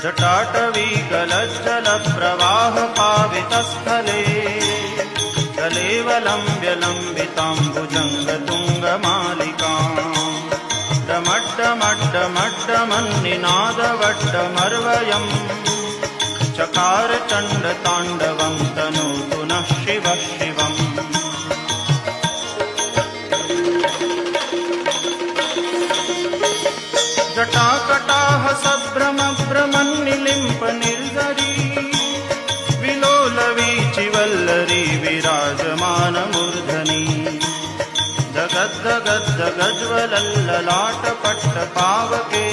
जटाटवीकलज्जलप्रवाहपावितस्थले कलेवलम्ब्य लम्बिताम्बुजङ्गतुङ्गमालिकाम् डमड्डमड्डमड्डमन्निनादवड्डमर्वयम् चकार चण्डताण्डवं तनोतु नः शिवः शिवम्। जटाकटाह सभ्रमभ्रमन्निलिम्प निर्झरी विलोलवीचिवल्लरी विराजमानमूर्धनि जगद्दगद्दगज्ज्वलल्ललाटपट्टपावके